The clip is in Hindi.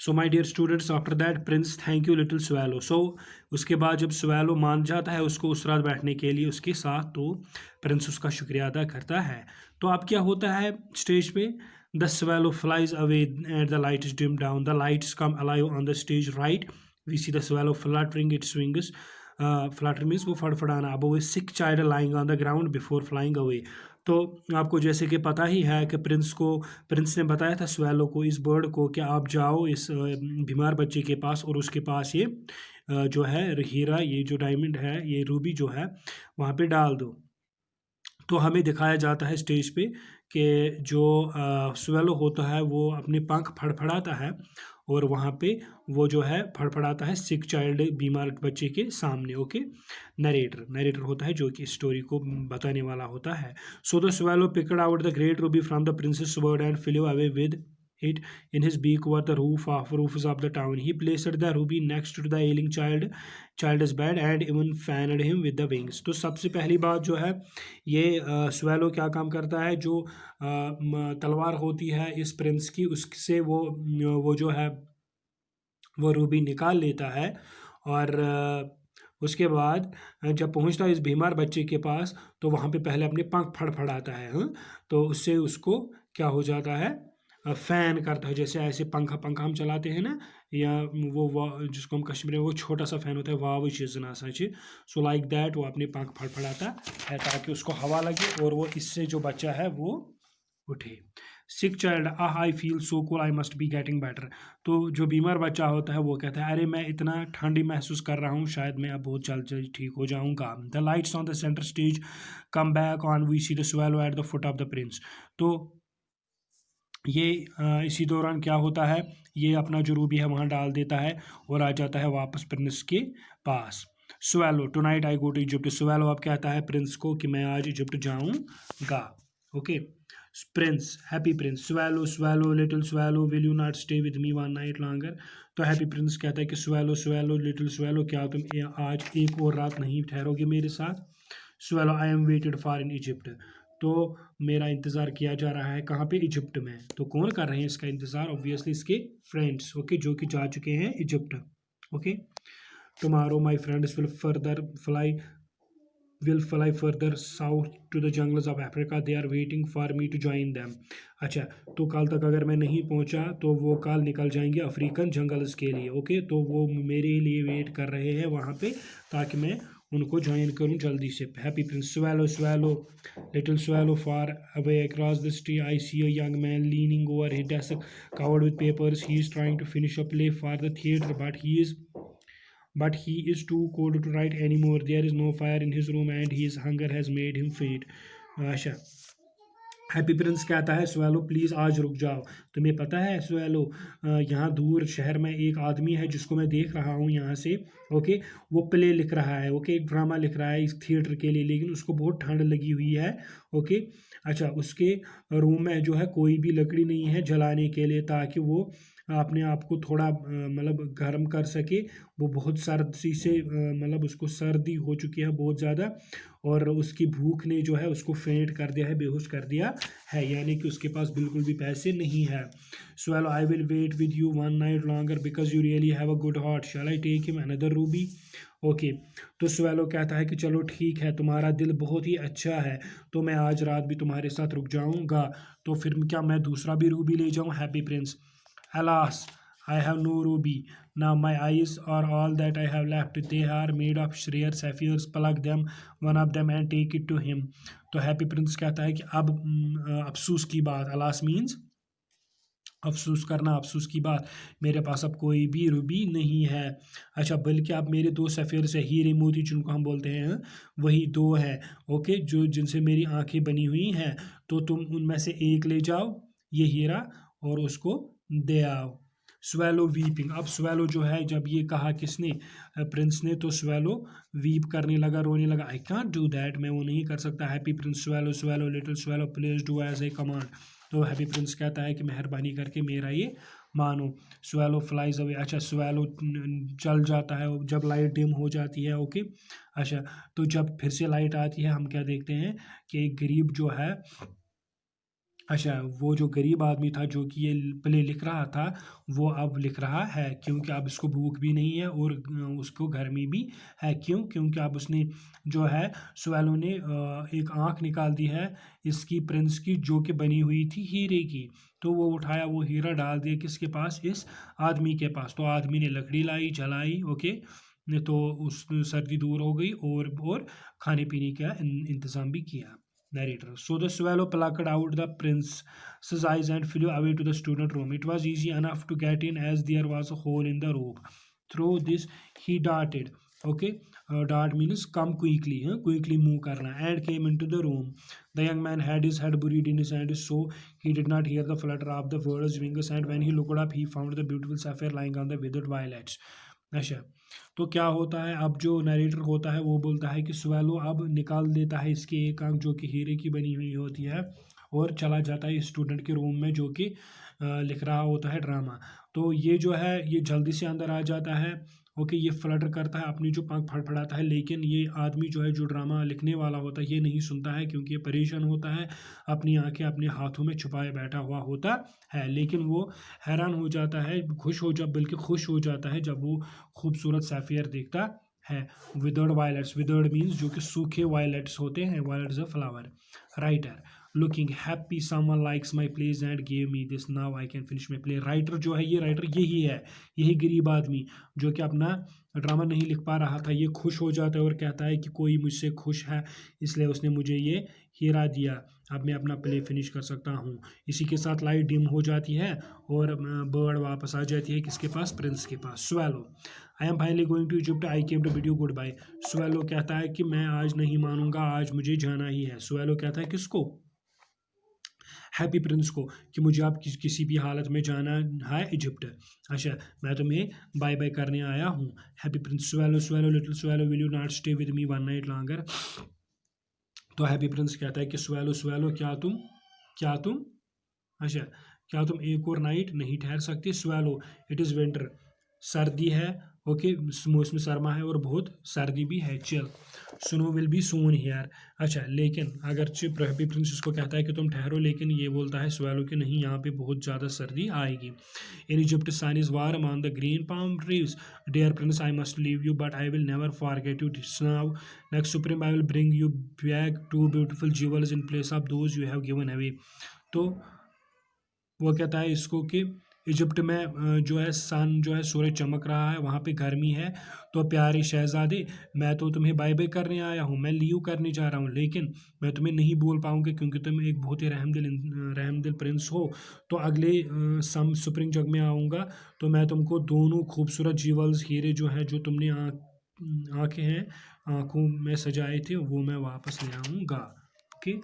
So my dear students, after that prince thank you little swallow. So उसके बाद जब स्वेलो मान जाता है उसको उस रात बैठने के लिए उसके साथ, तो प्रिंस उसका शुक्रिया अदा करता है। तो अब क्या होता है स्टेज पे? The swallow flies away and the light is dim down, the lights come alive on the stage, right? We see the swallow fluttering its wings. Flutter means वो फड़फड़ाना। अब वो sick child lying on the ground before flying away. तो आपको जैसे कि पता ही है कि प्रिंस ने बताया था स्वेलो को, इस बर्ड को, कि आप जाओ इस बीमार बच्चे के पास और उसके पास ये जो है हीरा, ये जो डायमंड है, ये रूबी जो है वहाँ पे डाल दो। तो हमें दिखाया जाता है स्टेज पे कि जो स्वेलो होता है वो अपने पंख फड़फड़ाता है और वहाँ पे वो जो है फड़फड़ाता है सिक चाइल्ड, बीमार बच्चे के सामने। ओके, नरेटर होता है जो कि स्टोरी को बताने वाला होता है। So the swallow picked out the great ruby from the prince's bird and flew away with it in his beak were the roofs of the town. He placed the ruby next to the ailing child's bed and even fanned him with the wings. तो सबसे पहली बात जो है, ये स्वेलो क्या काम करता है? जो तलवार होती है इस प्रिंस की, उससे वो जो है वो रूबी निकाल लेता है। और उसके बाद जब पहुंचता है इस बीमार बच्चे के पास, तो वहाँ पे पहले अपने पंख फड़फड़ाता है। हाँ, तो उससे उसको क्या हो जाता है? फैन करता है। जैसे ऐसे पंखा पंखा हम चलाते हैं ना, या वो जिसको हम कश्मीर में वो छोटा सा फैन होता है, वाह वो चीज़ ना सच। सो लाइक दैट वो अपने पंख फड़फड़ाता है ताकि उसको हवा लगे और वो इससे जो बच्चा है वो उठे। Sick child, ah I feel so cool I must be getting better. तो जो बीमार बच्चा होता है वो कहता है, अरे मैं इतना ठंडी महसूस कर रहा हूँ, शायद मैं अब बहुत जल्द ठीक हो जाऊँगा। The lights on the centre stage come back on, we see the swallow at the foot of the prince. तो ये इसी दौरान क्या होता है, ये अपना जो रूबी है वहाँ डाल देता है और आ जाता है वापस प्रिंस के पास। Swallow, tonight I go to Egypt. Swallow अब कहता है प्रिंस को कि मैं आज इजिप्ट जाऊँगा। Okay, Prince, happy prince, swallow little swallow will you not stay with me one night longer. तो हैप्पी प्रिंस कहता है कि स्वेलो लिटिल स्वेलो, क्या तुम आज एक और रात नहीं ठहरोगे मेरे साथ? Swallow, I M waited for in Egypt. तो मेरा इंतज़ार किया जा रहा है कहाँ पे? इजिप्ट में। तो कौन कर रहे हैं इसका इंतज़ार? ऑब्वियसली इसके फ्रेंड्स, ओके, जो कि जा चुके हैं Egypt. Okay, tomorrow my friends will fly further south to the jungles of Africa. They are waiting for me to join them. अच्छा, तो कल तक अगर मैं नहीं पहुंचा तो वो कल निकल जाएंगे अफ्रीकन जंगल्स के लिए। ओके, तो वो मेरे लिए वेट कर रहे हैं वहाँ पे ताकि मैं उनको ज्वाइन करूँ जल्दी से। Happy prince, swallow little swallow far away across the street I see a young man leaning over his desk covered with papers. He is trying to finish a play for the theatre, but he is too cold to write anymore. There is no fire in his room and his hunger has made him faint. अच्छा, हैप्पी प्रिंस कहता है स्वेलो प्लीज़ आज रुक जाओ। तुम्हें पता है स्वेलो, यहाँ दूर शहर में एक आदमी है जिसको मैं देख रहा हूँ यहाँ से। ओके, वो प्ले लिख रहा है, ओके, एक ड्रामा लिख रहा है इस थिएटर के लिए, लेकिन उसको बहुत ठंड लगी हुई है। ओके, अच्छा, उसके रूम में जो है कोई भी लकड़ी नहीं है जलाने के लिए ताकि वो अपने आप को थोड़ा मतलब गर्म कर सके। वो बहुत सर्दी से मतलब उसको सर्दी हो चुकी है बहुत ज़्यादा, और उसकी भूख ने जो है उसको फेंट कर दिया है, बेहोश कर दिया है, यानी कि उसके पास बिल्कुल भी पैसे नहीं है। Swallow, I will wait with you one night longer because you really have a good heart, shall I take him another ruby? Okay, तो स्वेलो कहता है कि चलो ठीक है, तुम्हारा दिल बहुत ही अच्छा है, तो मैं आज रात भी तुम्हारे साथ रुक जाऊंगा। तो फिर क्या मैं दूसरा भी रूबी ले जाऊं? Happy Prince, alas, I have no ruby. Now my eyes are all that I have left. They are made of rare sapphires. Plug them, one of them, and take it to him. तो हैप्पी प्रिंस कहता है कि अब अफसोस की बात, अलास मीन्स अफसोस करना, अफसोस की बात, मेरे पास अब कोई भी रूबी नहीं है। अच्छा, बल्कि अब मेरे दो सफ़ेर से हीरे मोती जिनको हम बोलते हैं वही दो हैं। ओके, जो जिनसे मेरी आंखें बनी हुई हैं, तो तुम उनमें से एक ले जाओ ये हीरा और उसको दे आओ। स्वेलो वीपिंग, अब स्वेलो जो है, जब ये कहा किसने? प्रिंस ने, तो स्वेलो वीप करने लगा, रोने लगा। आई कांट डू दैट, मैं वो नहीं कर सकता। Happy prince, swallow little swallow please do as a command. तो हैप्पी प्रिंस कहता है कि मेहरबानी करके मेरा ये मानो। स्वेलो फ्लाइज अवे, अच्छा, स्वेलो चल जाता है जब लाइट डिम हो जाती है। ओके, अच्छा, तो जब फिर से लाइट आती है हम क्या देखते हैं कि एक गरीब जो है अच्छा, वो जो गरीब आदमी था जो कि ये प्ले लिख रहा था, वो अब लिख रहा है क्योंकि अब इसको भूख भी नहीं है और उसको गर्मी भी है। क्यों? क्योंकि अब उसने जो है स्वेलो ने एक आँख निकाल दी है इसकी प्रिंस की, जो कि बनी हुई थी हीरे की। तो वो उठाया, वो हीरा डाल दिया किसके पास? इस आदमी के पास। तो आदमी ने लकड़ी लाई, जलाई, ओके। तो उस सर्दी दूर हो गई और खाने पीने का इंतज़ाम भी किया। Narrator. So the swallow plucked out the prince's eyes and flew away to the student room. It was easy enough to get in as there was a hole in the roof. Through this he darted. Okay, dart means come quickly, huh? Quickly move karna, and came into the room. The young man had his head buried in his hands, so he did not hear the flutter of the bird's wings. And when he looked up, he found the beautiful sapphire lying on the withered violets. अच्छा, तो क्या होता है, अब जो नरेटर होता है वो बोलता है कि स्वेलो अब निकाल देता है इसकी एक आंख जो कि हीरे की बनी हुई होती है और चला जाता है स्टूडेंट के रूम में जो कि लिख रहा होता है ड्रामा। तो ये जो है ये जल्दी से अंदर आ जाता है। ओके, ये फ्लटर करता है, अपनी जो पंख फड़फड़ाता है, लेकिन ये आदमी जो है जो ड्रामा लिखने वाला होता है ये नहीं सुनता है क्योंकि ये परेशान होता है, अपनी आंखें अपने हाथों में छुपाए बैठा हुआ होता है। लेकिन वो हैरान हो जाता है, बल्कि खुश हो जाता है जब वो खूबसूरत सैफियर देखता है। विदर्ड वायलेट्स, विदर्ड मीन्स जो कि सूखे वायलेट्स होते हैं, violets a flower. Writer looking happy, someone likes my plays and give me this, now I can finish my play. Writer जो है, ये राइटर यही है, यही गरीब आदमी जो कि अपना ड्रामा नहीं लिख पा रहा था, ये खुश हो जाता है और कहता है कि कोई मुझसे खुश है इसलिए उसने मुझे ये हीरा दिया, अब मैं अपना प्ले फिनिश कर सकता हूँ। इसी के साथ लाइट डिम हो जाती है और बर्ड वापस आ जाती है किसके पास? प्रिंस के पास। Swallow, I am finally going to Egypt, I came to bid you goodbye. Swallow कहता है कि मैं आज नहीं मानूंगा, आज मुझे जाना ही है। स्वेलो कहता है किसको? हैप्पी प्रिंस को, कि मुझे आप किसी भी हालत में जाना है इजिप्ट। अच्छा, मैं तुम्हें बाय बाय करने आया हूँ। Happy prince, swallow swallow little swallow will you not stay with me one night longer. तो हैप्पी प्रिंस कहता है कि स्वेलो स्वेलो, क्या तुम अच्छा, क्या तुम एक और नाइट नहीं ठहर सकते? स्वेलो, इट इज़ विंटर, सर्दी है। ओके, मौसम सरमा है और बहुत सर्दी भी है। Chill, snow will be soon here. अच्छा, लेकिन अगर हैप्पी प्रिंस उसको कहता है कि तुम ठहरो, लेकिन ये बोलता है स्वेलो कि नहीं, यहाँ पे बहुत ज़्यादा सर्दी आएगी। In Egypt sun is warm on the green palm trees, dear prince I must leave you but I will never forget you. Now next supreme I will bring you back two beautiful jewels in place of those you have given away. तो वो कहता है इसको कि इजिप्ट में जो है सन जो है सूरज चमक रहा है, वहाँ पे गर्मी है, तो प्यारे शहजादे मैं तो तुम्हें बाय बाय करने आया हूँ, मैं लीव करने जा रहा हूँ, लेकिन मैं तुम्हें नहीं बोल पाऊँगा क्योंकि तुम एक बहुत ही रहमदिल प्रिंस हो। तो अगले स्प्रिंग जग में आऊँगा तो मैं तुमको दोनों खूबसूरत ज्वेल्स, हीरे जो है जो तुमने आँखें हैं आँखों में सजाए थे, वो मैं वापस ले आऊँगा। ओके।